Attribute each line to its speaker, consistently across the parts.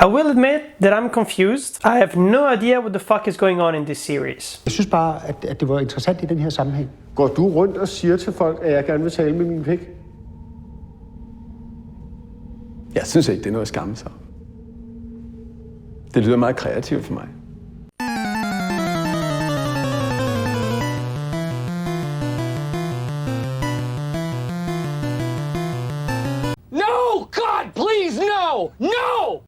Speaker 1: I will admit that I'm confused. I have no idea what the fuck is going on in this series.
Speaker 2: Jeg synes bare, at det var interessant i den her sammenhæng.
Speaker 3: Går du rundt og siger til folk, at jeg gerne vil tale med min pik?
Speaker 4: Jeg synes ikke, det er noget at skamme sig. Det lyder meget kreativt for mig.
Speaker 5: No! God, please, no! No!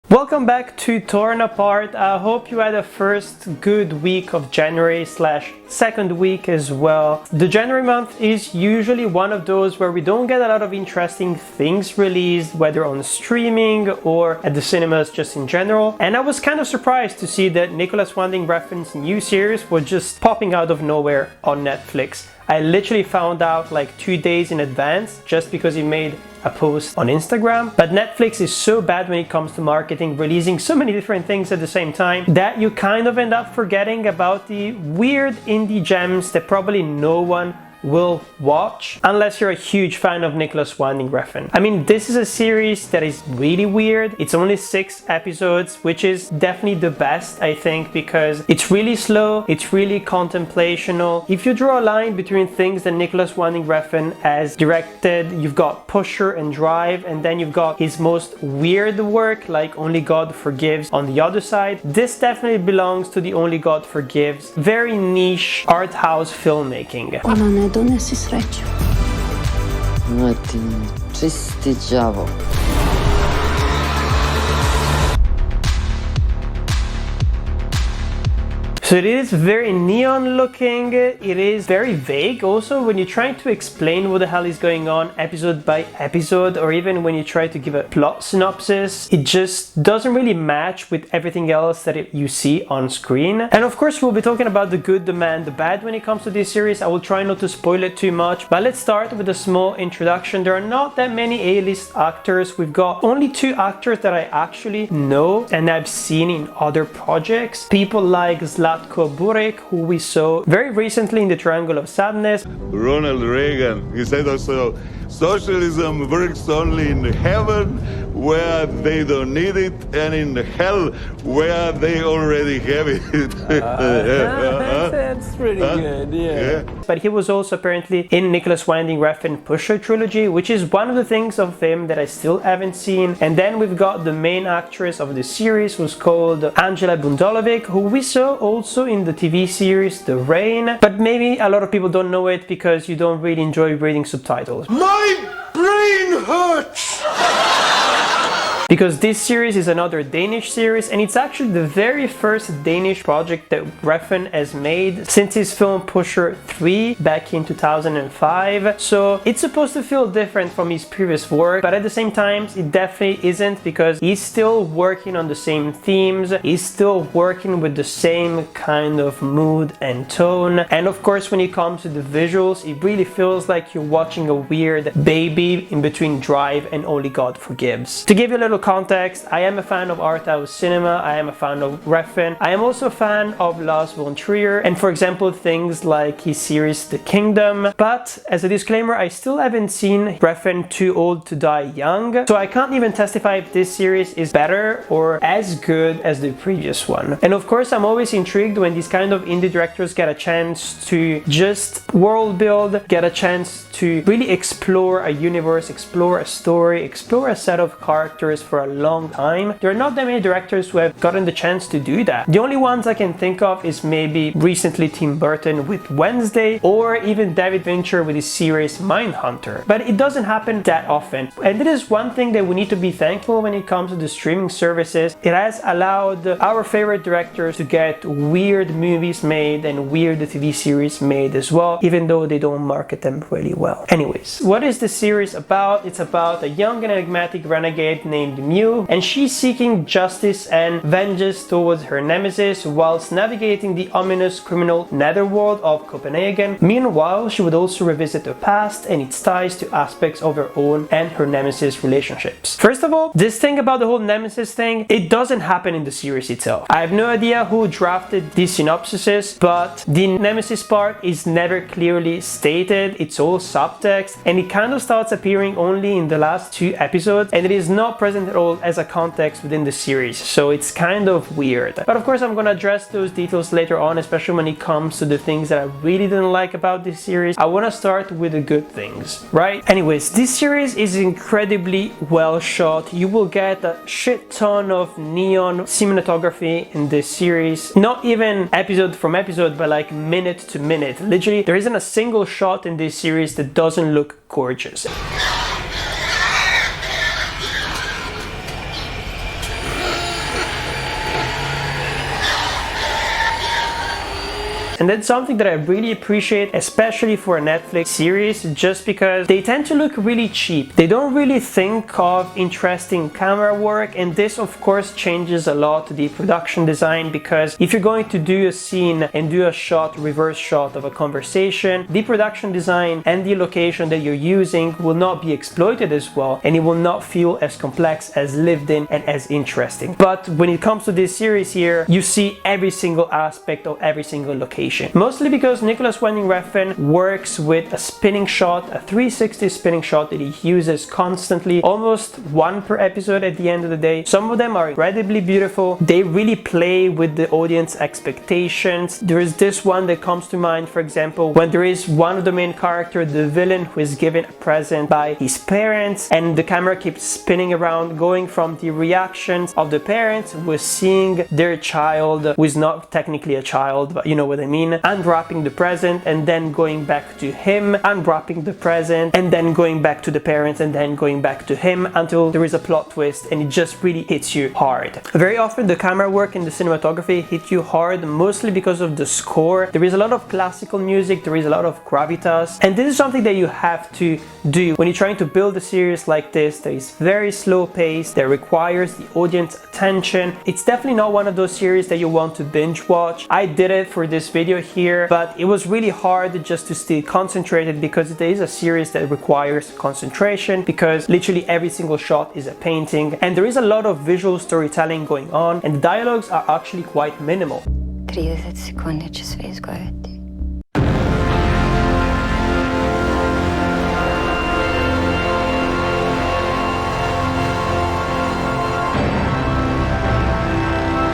Speaker 1: Welcome back to Torn Apart. I hope you had a first good week of January / second week as well. The January month is usually one of those where we don't get a lot of interesting things released, whether on streaming or at the cinemas just in general. And I was kind of surprised to see that Nicolas Winding Refn's new series was just popping out of nowhere on Netflix. I literally found out like 2 days in advance just because he made a post on Instagram. But Netflix is so bad when it comes to marketing, releasing so many different things at the same time, that you kind of end up forgetting about the weird indie gems that probably no one will watch unless you're a huge fan of Nicolas Winding Refn. I mean, this is a series that is really weird. It's only 6 episodes, which is definitely the best, I think, because it's really slow, it's really contemplational. If you draw a line between things that Nicolas Winding Refn has directed, you've got Pusher and Drive, and then you've got his most weird work like Only God Forgives on the other side. This definitely belongs to the Only God Forgives very niche art house filmmaking.
Speaker 6: Donesi sreću. Ma ti čisti đavo.
Speaker 1: So it is very neon looking, it is very vague also when you're trying to explain what the hell is going on episode by episode, or even when you try to give a plot synopsis, it just doesn't really match with everything else that you see on screen. And of course we'll be talking about the good, the bad, the bad when it comes to this series. I will try not to spoil it too much, but let's start with a small introduction. There are not that many A-list actors. We've got only 2 actors that I actually know and I've seen in other projects. People like Burek, who we saw very recently in the Triangle of Sadness.
Speaker 7: Ronald Reagan, he said also, socialism works only in heaven where they don't need it, and in hell where they already have it.
Speaker 1: That's pretty good, yeah. But he was also apparently in Nicolas Winding Refn Pusher trilogy, which is one of the things of him that I still haven't seen. And then we've got the main actress of the series, who's called Angela Bundalovic, who we saw also in the TV series The Rain. But maybe a lot of people don't know it because you don't really enjoy reading subtitles.
Speaker 3: My brain hurts!
Speaker 1: Because this series is another Danish series, and it's actually the very first Danish project that Refn has made since his film Pusher 3 back in 2005. So it's supposed to feel different from his previous work, but at the same time it definitely isn't, because he's still working on the same themes, he's still working with the same kind of mood and tone. And of course when it comes to the visuals, it really feels like you're watching a weird baby in between Drive and Only God Forgives. To give you a little context, I am a fan of art house cinema, I am a fan of Refn, I am also a fan of Lars von Trier, and for example things like his series The Kingdom. But as a disclaimer, I still haven't seen Refn Too Old to Die Young, so I can't even testify if this series is better or as good as the previous one. And of course I'm always intrigued when these kind of indie directors get a chance to just world build, get a chance to really explore a universe, explore a story, explore a set of characters for a long time. There are not that many directors who have gotten the chance to do that. The only ones I can think of is maybe recently Tim Burton with Wednesday, or even David Fincher with his series Mindhunter. But it doesn't happen that often. And it is one thing that we need to be thankful when it comes to the streaming services. It has allowed our favorite directors to get weird movies made and weird TV series made as well, even though they don't market them really well. Anyways, what is the series about? It's about a young and enigmatic renegade named Mew, and she's seeking justice and vengeance towards her nemesis whilst navigating the ominous criminal netherworld of Copenhagen. Meanwhile, she would also revisit her past and its ties to aspects of her own and her nemesis relationships. First of all, this thing about the whole nemesis thing, it doesn't happen in the series itself. I have no idea who drafted these synopsises, but the nemesis part is never clearly stated. It's all subtext, and it kind of starts appearing only in the last 2 episodes, and it is not present present at all as a context within the series, so it's kind of weird. But of course I'm gonna address those details later on, especially when it comes to the things that I really didn't like about this series. I wanna start with the good things, right? Anyways, this series is incredibly well shot. You will get a shit ton of neon cinematography in this series. Not even episode from episode, but like minute to minute. Literally, there isn't a single shot in this series that doesn't look gorgeous. And that's something that I really appreciate, especially for a Netflix series, just because they tend to look really cheap. They don't really think of interesting camera work, and this of course changes a lot the production design, because if you're going to do a scene and do a shot, reverse shot of a conversation, the production design and the location that you're using will not be exploited as well, and it will not feel as complex, as lived in, and as interesting. But when it comes to this series here, you see every single aspect of every single location. Mostly because Nicolas Winding Refn works with a spinning shot, a 360 spinning shot that he uses constantly, almost one per episode at the end of the day. Some of them are incredibly beautiful. They really play with the audience expectations. There is this one that comes to mind, for example, when there is one of the main characters, the villain, who is given a present by his parents, and the camera keeps spinning around, going from the reactions of the parents who is seeing their child, who is not technically a child, but you know what I mean, unwrapping the present and then going back to him, unwrapping the present and then going back to the parents and then going back to him, until there is a plot twist and it just really hits you hard. Very often the camera work and the cinematography hit you hard, mostly because of the score. There is a lot of classical music, there is a lot of gravitas, and this is something that you have to do when you're trying to build a series like this that is very slow paced, that requires the audience attention. It's definitely not one of those series that you want to binge watch. I did it for this video here, but it was really hard just to stay concentrated, because it is a series that requires concentration, because literally every single shot is a painting, and there is a lot of visual storytelling going on, and the dialogues are actually quite minimal.
Speaker 6: 30 секунд часу изгоят.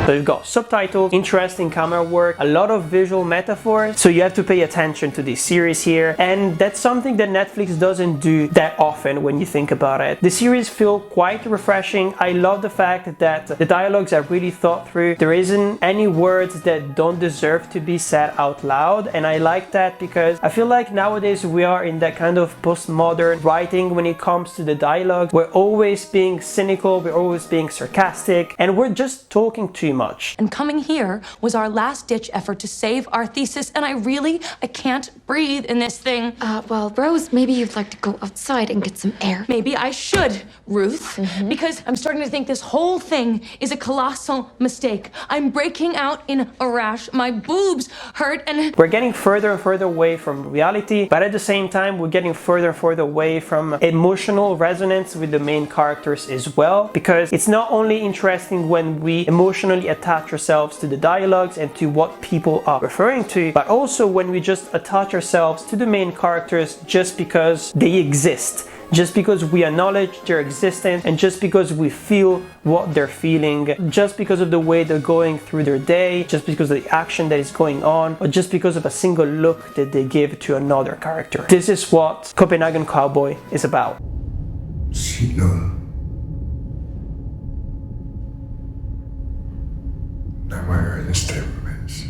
Speaker 1: So you've got subtitles, interesting camera work, a lot of visual metaphors, so you have to pay attention to this series here, and that's something that Netflix doesn't do that often when you think about it. The series feels quite refreshing. I love the fact that the dialogues are really thought through. There isn't any words that don't deserve to be said out loud, and I like that, because I feel like nowadays we are in that kind of postmodern writing when it comes to the dialogue. We're always being cynical, we're always being sarcastic, and we're just talking too much.
Speaker 8: And coming here was our last-ditch effort to save our thesis, and I can't breathe in this thing.
Speaker 9: Well, Rose, maybe you'd like to go outside and get some air.
Speaker 8: Maybe I should, Ruth, because I'm starting to think this whole thing is a colossal mistake. I'm breaking out in a rash, my boobs hurt, and...
Speaker 1: We're getting further and further away from reality, but at the same time we're getting further and further away from emotional resonance with the main characters as well, because it's not only interesting when we emotionally attach ourselves to the dialogues and to what people are referring to, but also when we just attach ourselves to the main characters just because they exist, just because we acknowledge their existence, and just because we feel what they're feeling, just because of the way they're going through their day, just because of the action that is going on, or just because of a single look that they give to another character. This is what Copenhagen Cowboy is about.
Speaker 10: Sig noget. Lad mig høre din stemme, Mads.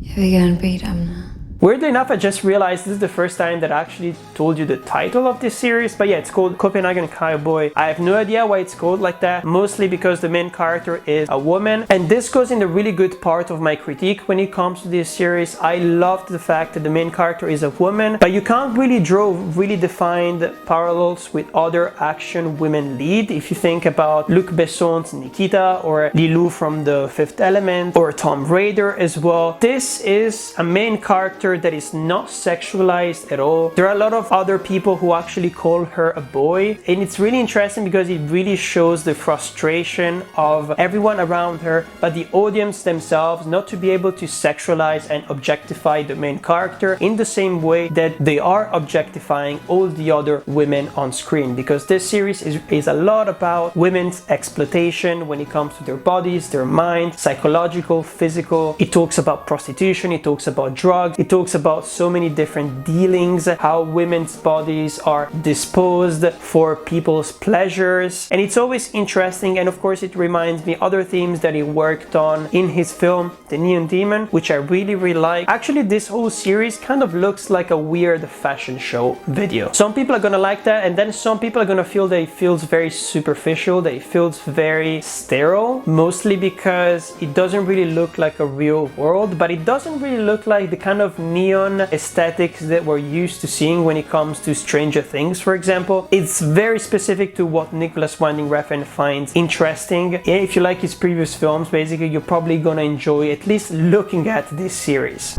Speaker 6: Jeg vil gerne bede dig om noget.
Speaker 1: Weirdly enough, I just realized this is the first time that I actually told you the title of this series, but yeah, it's called Copenhagen Cowboy. I have no idea why it's called like that, mostly because the main character is a woman, and this goes in the really good part of my critique when it comes to this series. I loved the fact that the main character is a woman, but you can't really draw really defined parallels with other action women lead. If you think about Luc Besson's Nikita, or Lilou from The Fifth Element, or Tom Raider as well, this is a main character character that is not sexualized at all. There are a lot of other people who actually call her a boy, and it's really interesting because it really shows the frustration of everyone around her, but the audience themselves not to be able to sexualize and objectify the main character in the same way that they are objectifying all the other women on screen, because this series is a lot about women's exploitation when it comes to their bodies, their mind, psychological, physical. It talks about prostitution, it talks about drugs, it talks about so many different dealings, how women's bodies are disposed for people's pleasures, and it's always interesting. And of course it reminds me other themes that he worked on in his film The Neon Demon, which I really like. Actually, this whole series kind of looks like a weird fashion show video. Some people are gonna like that, and then some people are gonna feel that it feels very superficial, that it feels very sterile, mostly because it doesn't really look like a real world, but it doesn't really look like the kind of neon aesthetics that we're used to seeing when it comes to Stranger Things, for example. It's very specific to what Nicolas Winding Refn finds interesting. If you like his previous films, basically you're probably gonna enjoy at least looking at this series.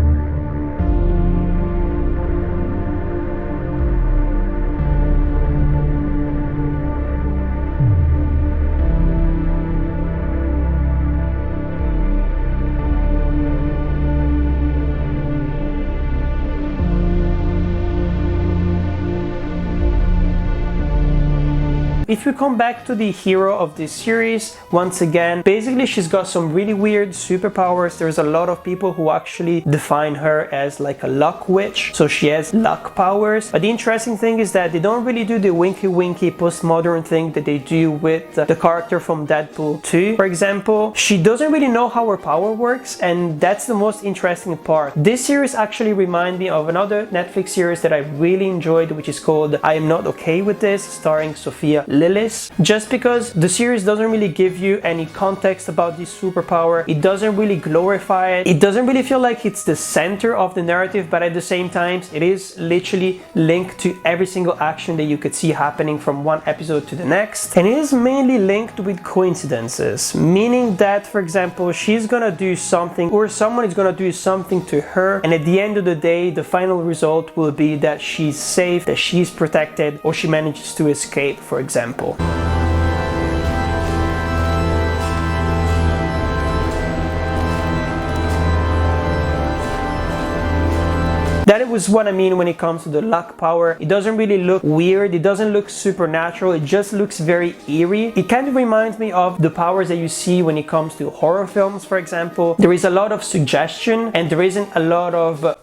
Speaker 1: If we come back to the hero of this series, once again, basically she's got some really weird superpowers. There's a lot of people who actually define her as like a luck witch, so she has luck powers. But the interesting thing is that they don't really do the winky postmodern thing that they do with the character from Deadpool 2. For example, she doesn't really know how her power works, and that's the most interesting part. This series actually reminds me of another Netflix series that I really enjoyed, which is called I Am Not Okay With This, starring Sophia Lillis. Just because the series doesn't really give you any context about this superpower, it doesn't really glorify it, it doesn't really feel like it's the center of the narrative, but at the same time it is literally linked to every single action that you could see happening from one episode to the next, and it is mainly linked with coincidences, meaning that, for example, she's gonna do something or someone is gonna do something to her, and at the end of the day the final result will be that she's safe, that she's protected, or she manages to escape, for example. That was what I mean when it comes to the luck power. It doesn't really look weird, it doesn't look supernatural, it just looks very eerie. It kind of reminds me of the powers that you see when it comes to horror films, for example. There is a lot of suggestion and there isn't a lot of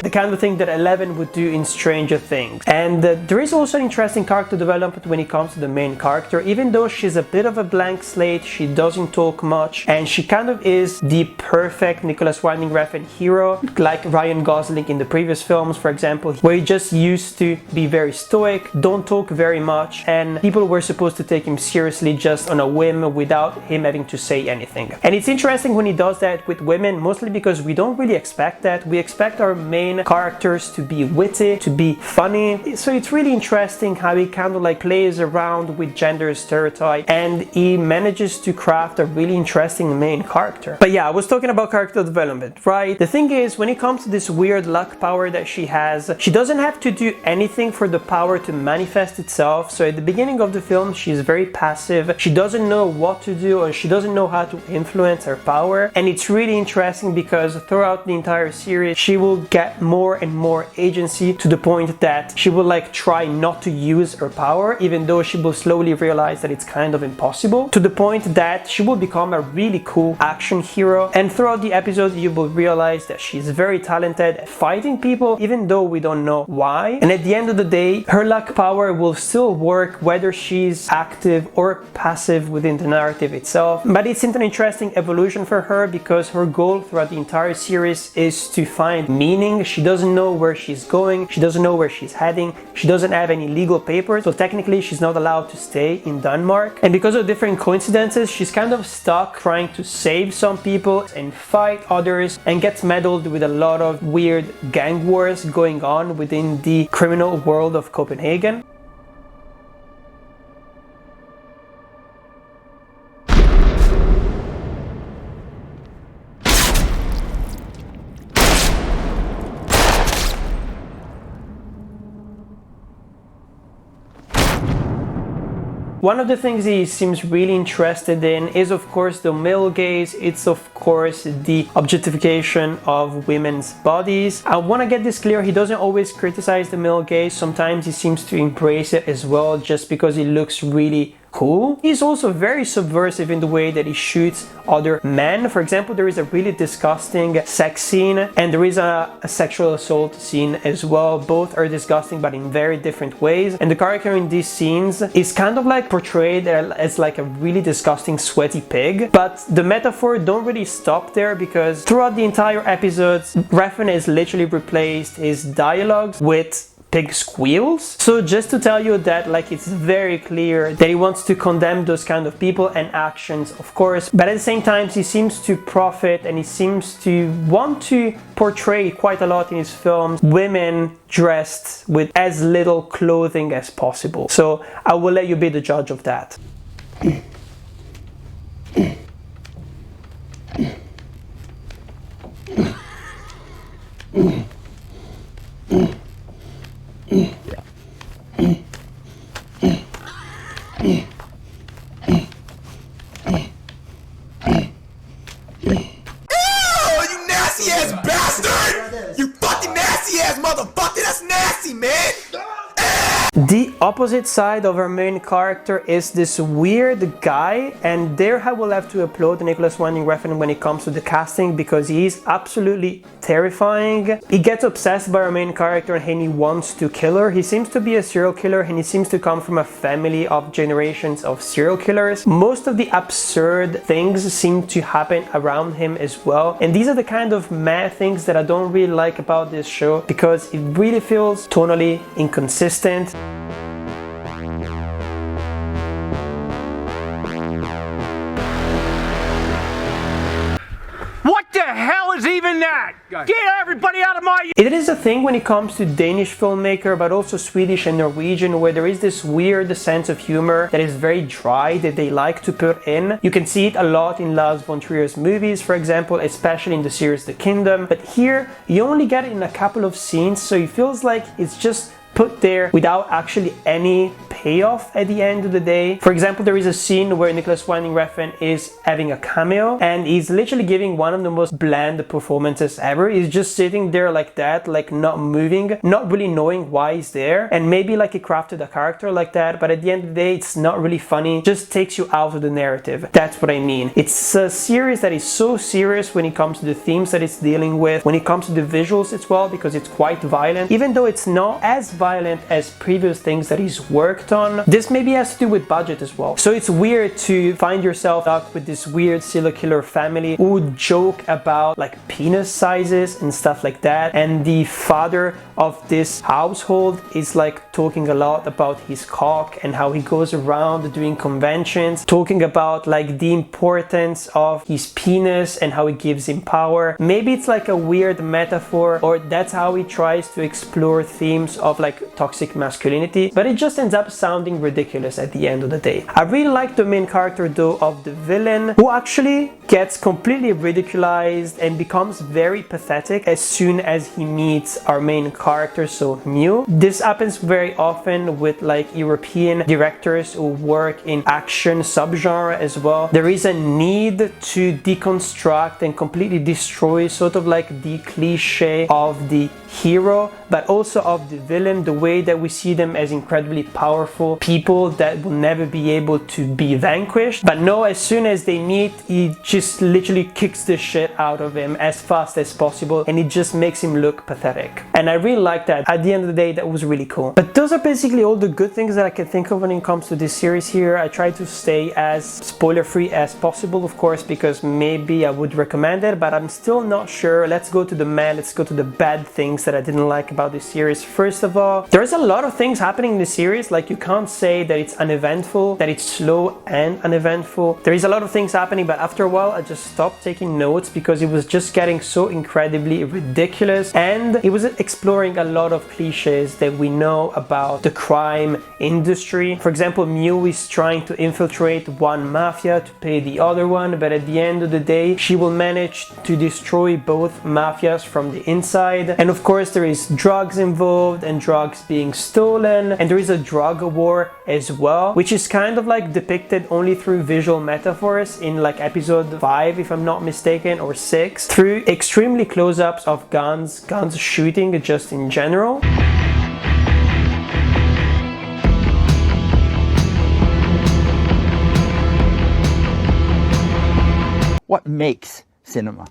Speaker 1: the kind of thing that Eleven would do in Stranger Things. And there is also an interesting character development when it comes to the main character. Even though she's a bit of a blank slate, she doesn't talk much, and she kind of is the perfect Nicolas Winding Refn hero, like Ryan Gosling in the previous films, for example, where he just used to be very stoic, don't talk very much, and people were supposed to take him seriously just on a whim without him having to say anything. And it's interesting when he does that with women, mostly because we don't really expect that. We expect our main characters to be witty, to be funny. So it's really interesting how he kind of like plays around with gender stereotype, and he manages to craft a really interesting main character. But yeah, I was talking about character development, right? The thing is, when it comes to this weird luck power that she has, she doesn't have to do anything for the power to manifest itself. So at the beginning of the film, she's very passive. She doesn't know what to do, or she doesn't know how to influence her power. And it's really interesting because throughout the entire series, she will get more and more agency, to the point that she will like try not to use her power, even though she will slowly realize that it's kind of impossible, to the point that she will become a really cool action hero. And throughout the episode you will realize that she's very talented at fighting people, even though we don't know why. And at the end of the day, her luck power will still work whether she's active or passive within the narrative itself. But it's an interesting evolution for her, because her goal throughout the entire series is to find meaning. She doesn't know where she's going, she doesn't know where she's heading, she doesn't have any legal papers, so technically she's not allowed to stay in Denmark. And because of different coincidences, she's kind of stuck trying to save some people and fight others, and gets meddled with a lot of weird gang wars going on within the criminal world of Copenhagen. One of the things he seems really interested in is of course the male gaze, it's of course the objectification of women's bodies. I want to get this clear, he doesn't always criticize the male gaze, sometimes he seems to embrace it as well just because it looks really cool. He's also very subversive in the way that he shoots other men. For example, there is a really disgusting sex scene and there is a sexual assault scene as well. Both are disgusting but in very different ways. And the character in these scenes is kind of like portrayed as like a really disgusting sweaty pig. But the metaphor don't really stop there because throughout the entire episode, Refn has literally replaced his dialogues with pig squeals. So just to tell you that like it's very clear that he wants to condemn those kind of people and actions, of course, but at the same time he seems to profit and he seems to want to portray quite a lot in his films women dressed with as little clothing as possible. So I will let you be the judge of that. The opposite side of our main character is this weird guy, and there I will have to applaud Nicolas Winding Refn when it comes to the casting because he is absolutely terrifying. He gets obsessed by our main character and he wants to kill her. He seems to be a serial killer and he seems to come from a family of generations of serial killers. Most of the absurd things seem to happen around him as well, and these are the kind of mad things that I don't really like about this show because it really feels tonally inconsistent.
Speaker 5: What the hell is even that? Get everybody out of my...
Speaker 1: It is a thing when it comes to Danish filmmaker, but also Swedish and Norwegian, where there is this weird sense of humor that is very dry that they like to put in. You can see it a lot in Lars von Trier's movies, for example, especially in the series The Kingdom. But here, you only get it in a couple of scenes, so it feels like it's just put there without actually any payoff at the end of the day. For example, there is a scene where Nicolas Winding Refn is having a cameo and he's literally giving one of the most bland performances ever. He's just sitting there like that, like not moving, not really knowing why he's there, and maybe like he crafted a character like that, but at the end of the day it's not really funny, just takes you out of the narrative. That's what I mean. It's a series that is so serious when it comes to the themes that it's dealing with, when it comes to the visuals as well, because it's quite violent, even though it's not as violent as previous things that he's worked on. This maybe has to do with budget as well. So it's weird to find yourself stuck with this weird serial killer family who joke about like penis sizes and stuff like that, and the father of this household is like talking a lot about his cock and how he goes around doing conventions talking about like the importance of his penis and how it gives him power. Maybe it's like a weird metaphor, or that's how he tries to explore themes of like toxic masculinity, but it just ends up sounding ridiculous at the end of the day. I really like the main character though of the villain, who actually gets completely ridiculized and becomes very pathetic as soon as he meets our main character, so Mew. This happens very often with like European directors who work in action subgenre as well. There is a need to deconstruct and completely destroy sort of like the cliche of the hero, but also of the villain, the way that we see them as incredibly powerful people that will never be able to be vanquished. But no, as soon as they meet, he just literally kicks the shit out of him as fast as possible, and it just makes him look pathetic. And I really like that. At the end of the day, that was really cool. But those are basically all the good things that I can think of when it comes to this series here. I try to stay as spoiler-free as possible, of course, because maybe I would recommend it, but I'm still not sure. Let's go to the let's go to the bad things that I didn't like about this series. First of all, there's a lot of things happening in the series. Like, you can't say that it's uneventful, that it's slow and uneventful. There is a lot of things happening, but after a while I just stopped taking notes because it was just getting so incredibly ridiculous, and it was exploring a lot of cliches that we know about the crime industry. For example, Mew is trying to infiltrate one mafia to pay the other one, but at the end of the day she will manage to destroy both mafias from the inside. And of course there is drugs involved and drugs being stolen, and there is a drug tug-of-war as well, which is kind of like depicted only through visual metaphors in like episode 5, if I'm not mistaken, or 6, through extremely close-ups of guns shooting just in general.
Speaker 11: What makes cinema?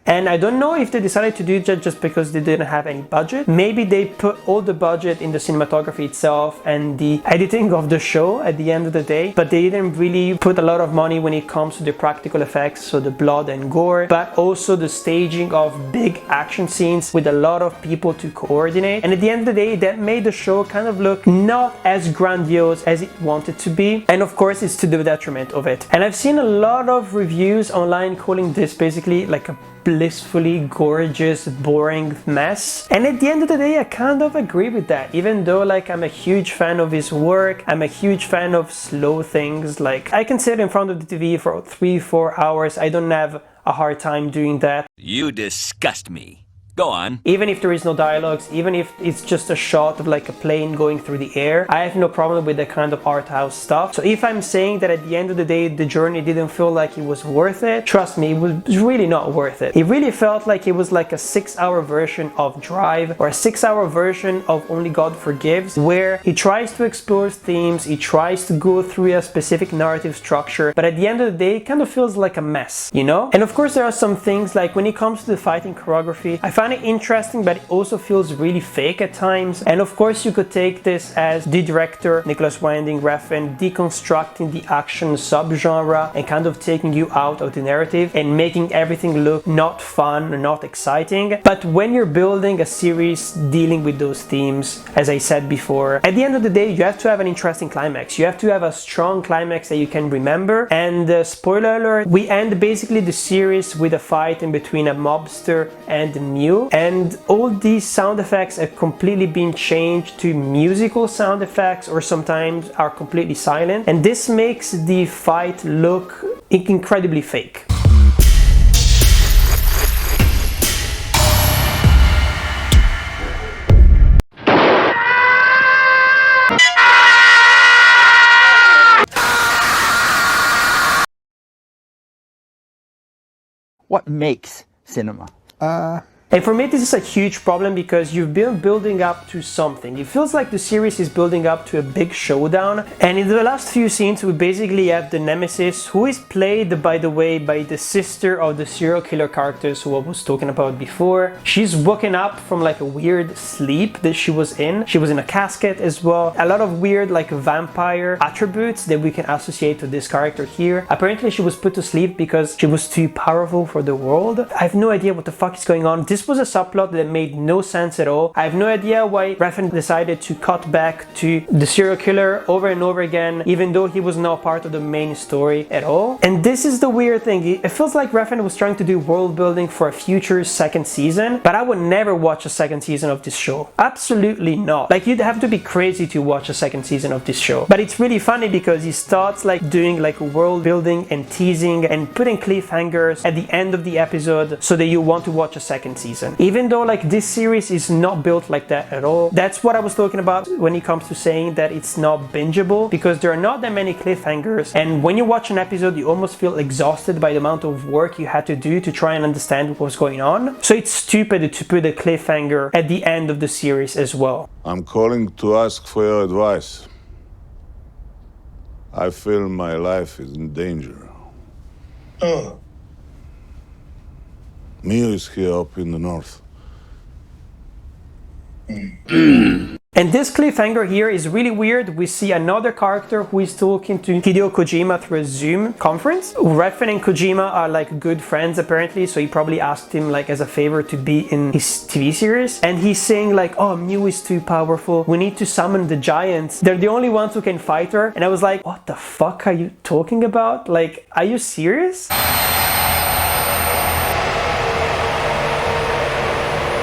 Speaker 1: And I don't know if they decided to do that just because they didn't have any budget. Maybe they put all the budget in the cinematography itself and the editing of the show at the end of the day, but they didn't really put a lot of money when it comes to the practical effects, so the blood and gore, but also the staging of big action scenes with a lot of people to coordinate. And at the end of the day, that made the show kind of look not as grandiose as it wanted to be. And of course, it's to the detriment of it. And I've seen a lot of reviews online calling this basically like a blissfully gorgeous, boring mess. And at the end of the day, I kind of agree with that. Even though like I'm a huge fan of his work, I'm a huge fan of slow things. Like I can sit in front of the TV for 3-4 hours. I don't have a hard time doing that.
Speaker 12: You disgust me. Go on.
Speaker 1: Even if there is no dialogues, even if it's just a shot of like a plane going through the air, I have no problem with that kind of art house stuff. So if I'm saying that at the end of the day the journey didn't feel like it was worth it, trust me, it was really not worth it. It really felt like it was like a 6-hour version of Drive, or a 6-hour version of Only God Forgives, where he tries to explore themes, he tries to go through a specific narrative structure, but at the end of the day it kind of feels like a mess, you know? And of course there are some things like when it comes to the fighting choreography, I find it interesting, but it also feels really fake at times. And of course you could take this as the director Nicolas Winding Refn deconstructing the action subgenre and kind of taking you out of the narrative and making everything look not fun and not exciting. But when you're building a series dealing with those themes, as I said before, at the end of the day you have to have an interesting climax. You have to have a strong climax that you can remember. And spoiler alert, we end basically the series with a fight in between a mobster and Mew. And all these sound effects have completely been changed to musical sound effects, or sometimes are completely silent. And this makes the fight look incredibly fake.
Speaker 11: What makes cinema?
Speaker 1: And for me, this is a huge problem because you've been building up to something. It feels like the series is building up to a big showdown. And in the last few scenes, we basically have the Nemesis, who is played, by the way, by the sister of the serial killer characters who I was talking about before. She's woken up from like a weird sleep that she was in. She was in a casket as well. A lot of weird like vampire attributes that we can associate to this character here. Apparently, she was put to sleep because she was too powerful for the world. I have no idea what the fuck is going on. This was a subplot that made no sense at all. I have no idea why Refn decided to cut back to the serial killer over and over again, even though he was not part of the main story at all. And this is the weird thing. It feels like Refn was trying to do world building for a future second season, but I would never watch a second season of this show. Absolutely not. Like, you'd have to be crazy to watch a second season of this show. But it's really funny because he starts like doing like world building and teasing and putting cliffhangers at the end of the episode so that you want to watch a second season. Even though like this series is not built like that at all. That's what I was talking about when it comes to saying that it's not bingeable, because there are not that many cliffhangers, and when you watch an episode you almost feel exhausted by the amount of work you had to do to try and understand what was going on. So it's stupid to put a cliffhanger at the end of the series as well.
Speaker 7: I'm calling to ask for your advice. I feel my life is in danger.
Speaker 10: Oh.
Speaker 7: Mio is here up in the north.
Speaker 1: And this cliffhanger here is really weird. We see another character who is talking to Hideo Kojima through a Zoom conference. Refn and Kojima are like good friends apparently, so he probably asked him like as a favor to be in his TV series. And he's saying like, oh, Mew is too powerful. We need to summon the giants. They're the only ones who can fight her. And I was like, what the fuck are you talking about? Like, are you serious?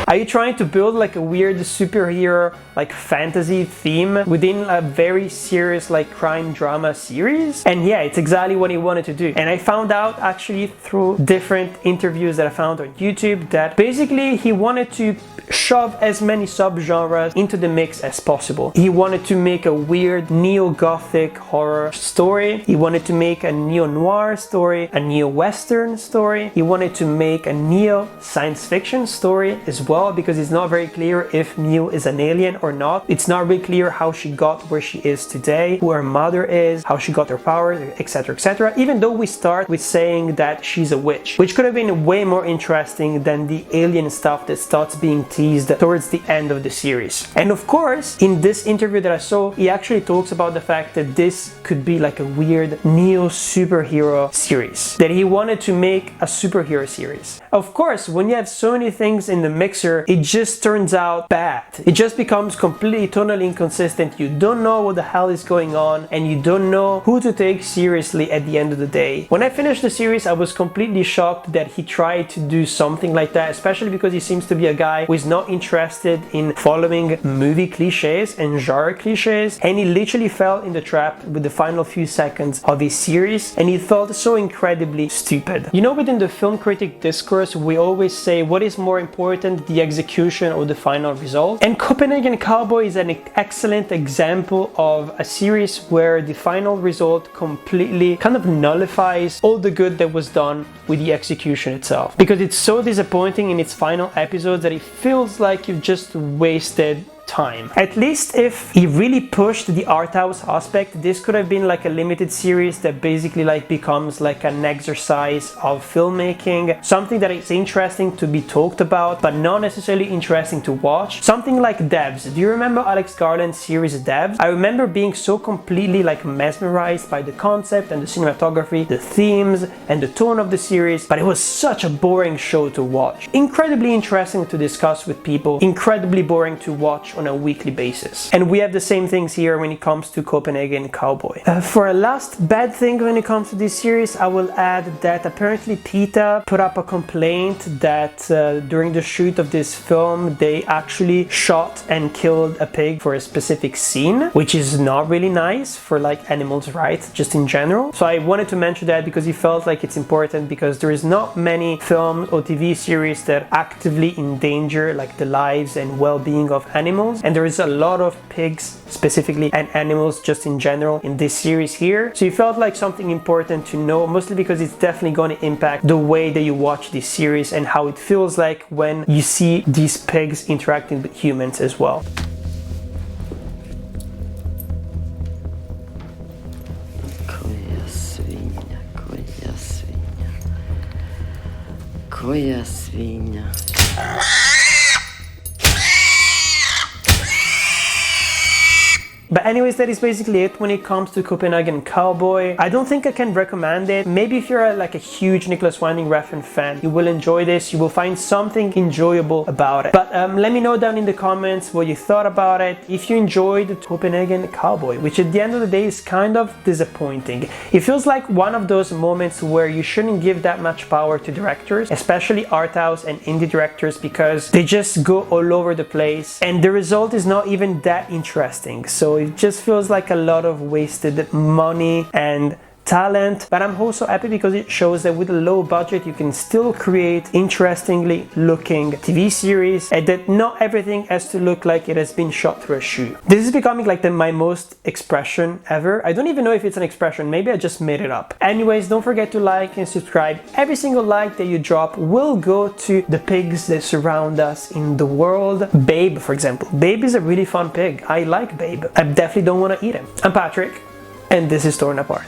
Speaker 1: Are you trying to build like a weird superhero like fantasy theme within a very serious like crime drama series? And yeah, it's exactly what he wanted to do. And I found out actually through different interviews that I found on YouTube that basically he wanted to shove as many subgenres into the mix as possible. He wanted to make a weird neo-gothic horror story. He wanted to make a neo-noir story, a neo-western story. He wanted to make a neo-science fiction story as well, because it's not very clear if Mew is an alien or not. It's not really clear how she got where she is today, who her mother is, how she got her powers, etc, etc. Even though we start with saying that she's a witch, which could have been way more interesting than the alien stuff that starts being teased towards the end of the series. And of course, in this interview that I saw, he actually talks about the fact that this could be like a weird neo-superhero series, that he wanted to make a superhero series. Of course, when you have so many things in the mixer, it just turns out bad. It just becomes completely totally inconsistent. You don't know what the hell is going on, and you don't know who to take seriously at the end of the day. When I finished the series, I was completely shocked that he tried to do something like that, especially because he seems to be a guy who is not interested in following movie cliches and genre cliches, and he literally fell in the trap with the final few seconds of his series, and he felt so incredibly stupid. You know, within the film critic discourse, we always say what is more important, the execution or the final result? And Copenhagen Cowboy is an excellent example of a series where the final result completely kind of nullifies all the good that was done with the execution itself, because it's so disappointing in its final episodes that it feels like you've just wasted time. At least if he really pushed the art house aspect, this could have been like a limited series that basically like becomes like an exercise of filmmaking, something that is interesting to be talked about but not necessarily interesting to watch. Something like Devs. Do you remember Alex Garland's series Devs? I remember being so completely like mesmerized by the concept and the cinematography, the themes and the tone of the series, but it was such a boring show to watch. Incredibly interesting to discuss with people, incredibly boring to watch on a weekly basis. And we have the same things here when it comes to Copenhagen Cowboy. For a last bad thing when it comes to this series, I will add that apparently PETA put up a complaint that during the shoot of this film they actually shot and killed a pig for a specific scene, which is not really nice for like animals' rights just in general. So I wanted to mention that because he felt like it's important, because there is not many films or TV series that actively endanger like the lives and well-being of animals. And there is a lot of pigs specifically and animals just in general in this series here. So it felt like something important to know, mostly because it's definitely going to impact the way that you watch this series and how it feels like when you see these pigs interacting with humans as well.
Speaker 13: Koja svinja.
Speaker 1: But anyways, that is basically it when it comes to Copenhagen Cowboy. I don't think I can recommend it. Maybe if you're like a huge Nicolas Winding Refn fan, you will enjoy this. You will find something enjoyable about it. But let me know down in the comments what you thought about it. If you enjoyed Copenhagen Cowboy, which at the end of the day is kind of disappointing. It feels like one of those moments where you shouldn't give that much power to directors, especially art house and indie directors, because they just go all over the place and the result is not even that interesting. So it just feels like a lot of wasted money and talent, but I'm also happy because it shows that with a low budget you can still create interestingly looking TV series, and that not everything has to look like it has been shot through a shoe. This is becoming like my most expression ever. I don't even know if it's an expression, maybe I just made it up. Anyways, don't forget to like and subscribe. Every single like that you drop will go to the pigs that surround us in the world. Babe, for example. Babe is a really fun pig. I like Babe. I definitely don't want to eat him. I'm Patrick, and this is Torn Apart.